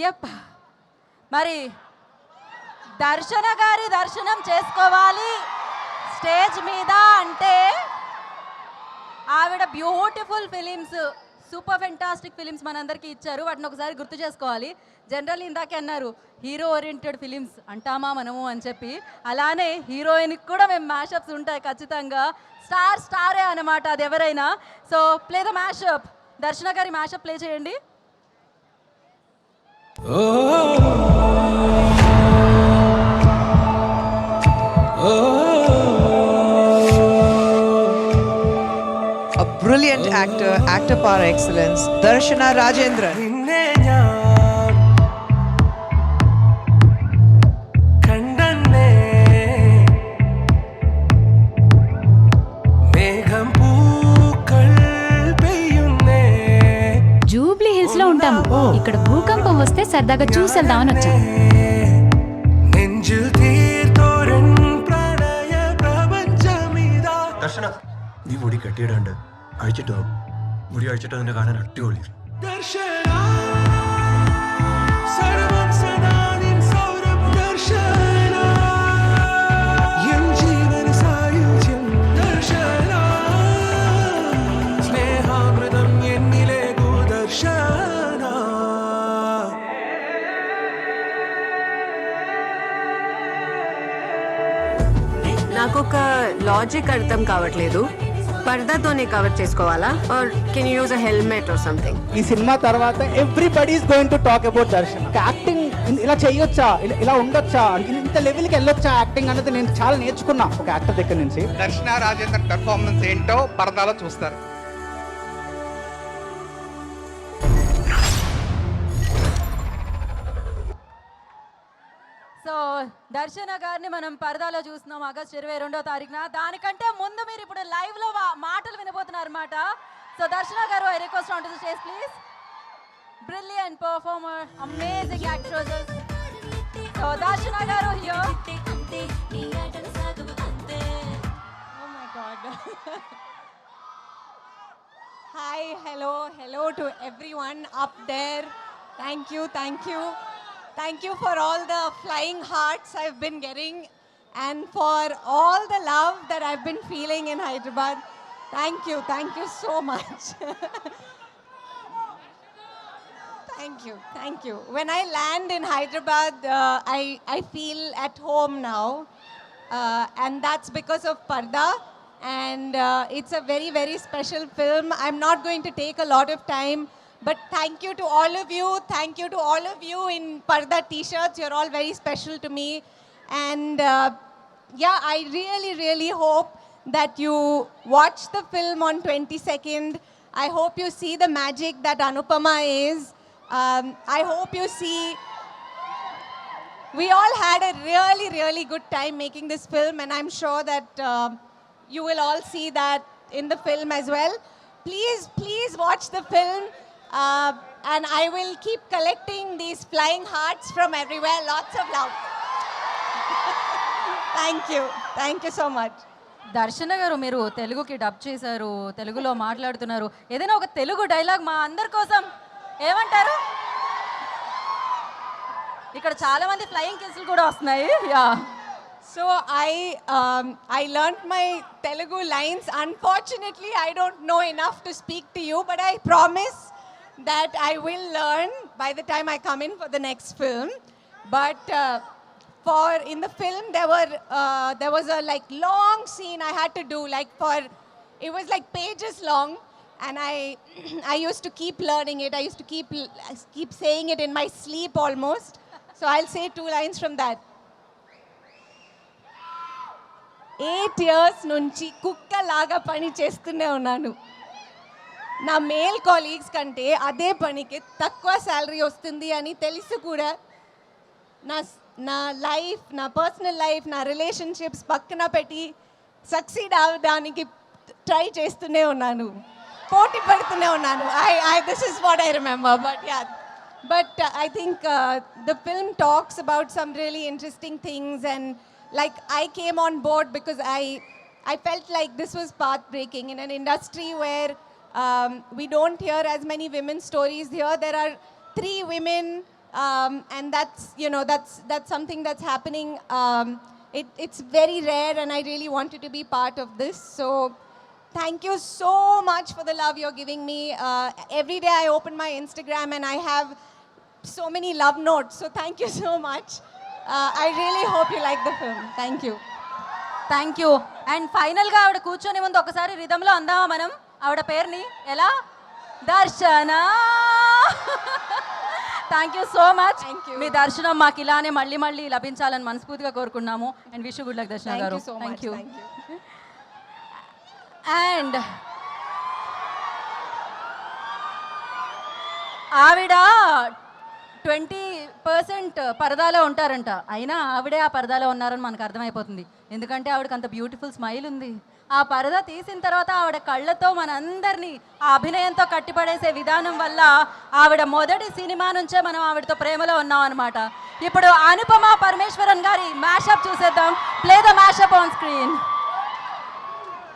Yup. మరి దర్శన గారి దర్శనం చేసుకోవాలి స్టేజ్ మీద అంటే ఆవిడ beautiful films, super fantastic films మనందరికీ ఇచ్చారు. వాటిని ఒకసారి గుర్తు చేసుకోవాలి. జనరల్ ఇందాకే అన్నారు హీరో ఓరియంటెడ్ ఫిలిమ్స్ అంటామా మనము అని చెప్పి, అలానే హీరోయిన్కి కూడా మేము మ్యాషప్స్ ఉంటాయి ఖచ్చితంగా. స్టారే అన్నమాట అది ఎవరైనా. So play the mashup. దర్శన గారి మ్యాషప్ ప్లే చేయండి. A brilliant actor par excellence, Darshana Rajendran. Jubilee hills లో ఉంటాము. ఇక్కడ భూకంపం వస్తే సరదాగా చూసేద్దామని వచ్చాము. ദർശന നീ മുടി കെട്ടിയിടാണ്ട് അഴിച്ചിട്ടോ മുടി അഴിച്ചിട്ടോ നിന്നെ കാണാൻ അടിപൊളി. నాకు ఒక లాజిక్ అర్థం కావట్లేదు. పర్దాతోనే కవర్ చేసుకోవాలా are can you use a helmet or something? ఈ సినిమా తర్వాత everybody is going to talk about Darshan. Acting ఇలా చేయొచ్చా, ఇలా ఉండొచ్చా, ఇంత లెవెల్కి వెళ్ళొచ్చా యాక్టింగ్ అనేది నేను చాలా నేర్చుకున్నా ఒక యాక్టర్ దగ్గర నుంచి. దర్శన రాజేందర్ పెర్ఫార్మెన్స్ ఏంటో పరదాలో చూస్తారు. సో దర్శన గారిని మనం పరదాలో చూస్తున్నాం ఆగస్ట్ 22వ తారీఖున. దానికంటే ముందు మీరు ఇప్పుడు లైవ్లో మాటలు వినబోతున్నారు అనమాట. సో దర్శన గారు, I request on to the stage please. Brilliant performer, amazing actress. So దర్శన గారు here. Oh my God. Hi, hello to everyone up there. Thank you. Thank you for all the flying hearts I've been getting and for all the love that I've been feeling in Hyderabad. Thank you so much. Thank you. When I land in Hyderabad, I feel at home now, and that's because of Parda, and it's a very, very special film. I'm not going to take a lot of time, but thank you to all of you. Thank you to all of you in Parda t-shirts. You're all very special to me, and yeah, I really, really hope that you watch the film on 22nd. I hope you see the magic that Anupama is. I hope you see. We all had a really, really good time making this film, and I'm sure that you will all see that in the film as well. Please watch the film, and I will keep collecting these flying hearts from everywhere. Lots of love. Thank you so much. దర్శన గారు, మీరు తెలుగుకి dub చేశారు, తెలుగులో మాట్లాడుతున్నారు. ఏదైనా ఒక Telugu dialogue మా అందరి కోసం ఏమంటారు? ఇక్కడ చాలా మంది ఫ్లయింగ్ కిస్లు కూడా వస్తున్నాయి. Yeah. So I learnt my Telugu lines. Unfortunately, I don't know enough to speak to you, but I promise that I will learn by the time I come in for the next film. But in the film there was a like long scene I had to do, like it was like pages long, and I used to keep learning it. I used to keep saying it in my sleep almost. So I'll say 2 lines from that. 8 years నుంచి కుక్కలాగా పని చేస్తూనే ఉన్నాను. నా male colleagues కంటే అదే పనికి తక్కువ శాలరీ వస్తుంది అని తెలిసి కూడా నా లైఫ్, నా పర్సనల్ లైఫ్, నా రిలేషన్షిప్స్ పక్కన పెట్టి సక్సీడ్ అవ్వడానికి ట్రై చేస్తూనే ఉన్నాను, పోటీ పడుతూనే ఉన్నాను. This is what I remember. But I think the film talks about some really interesting things, and like I came on board because I felt like this was path-breaking in an industry where we don't hear as many women's stories. Here there are 3 women and that's, you know, that's something that's happening. It's very rare, and I really wanted to be part of this. So thank you so much for the love you're giving me. Every day I open my Instagram and I have so many love notes. So thank you so much. I really hope you like the film. Thank you. Thank you. And ఫైనల్గా ఆవిడ కూర్చొని ముందు ఒకసారి రిధంలో అందామా మనం ఆవిడ పేరుని? ఎలా? దర్శన. Thank you so much. Thank you. మీ దర్శనం మాకు ఇలానే మళ్ళీ మళ్ళీ లభించాలని మనస్ఫూర్తిగా కోరుకున్నాము. అండ్ విష్ గుడ్ లక్ దర్శన Thank గారు. you so much. Thank you. Thank you. And ఆవిడ 20% పరదాలో ఉంటారంట, అయినా ఆవిడే ఆ పరదాలో ఉన్నారని మనకు అర్థమైపోతుంది. ఎందుకంటే ఆవిడకి అంత బ్యూటిఫుల్ స్మైల్ ఉంది. ఆ పరదా తీసిన తర్వాత ఆవిడ కళ్ళతో మనందరినీ ఆ అభినయంతో కట్టిపడేసే విధానం వల్ల ఆవిడ మొదటి సినిమా నుంచే మనం ఆవిడతో ప్రేమలో ఉన్నాం అనమాట. ఇప్పుడు అనుపమ పరమేశ్వరన్ గారి మ్యాషప్ చూసేద్దాం. Play the mashup on screen.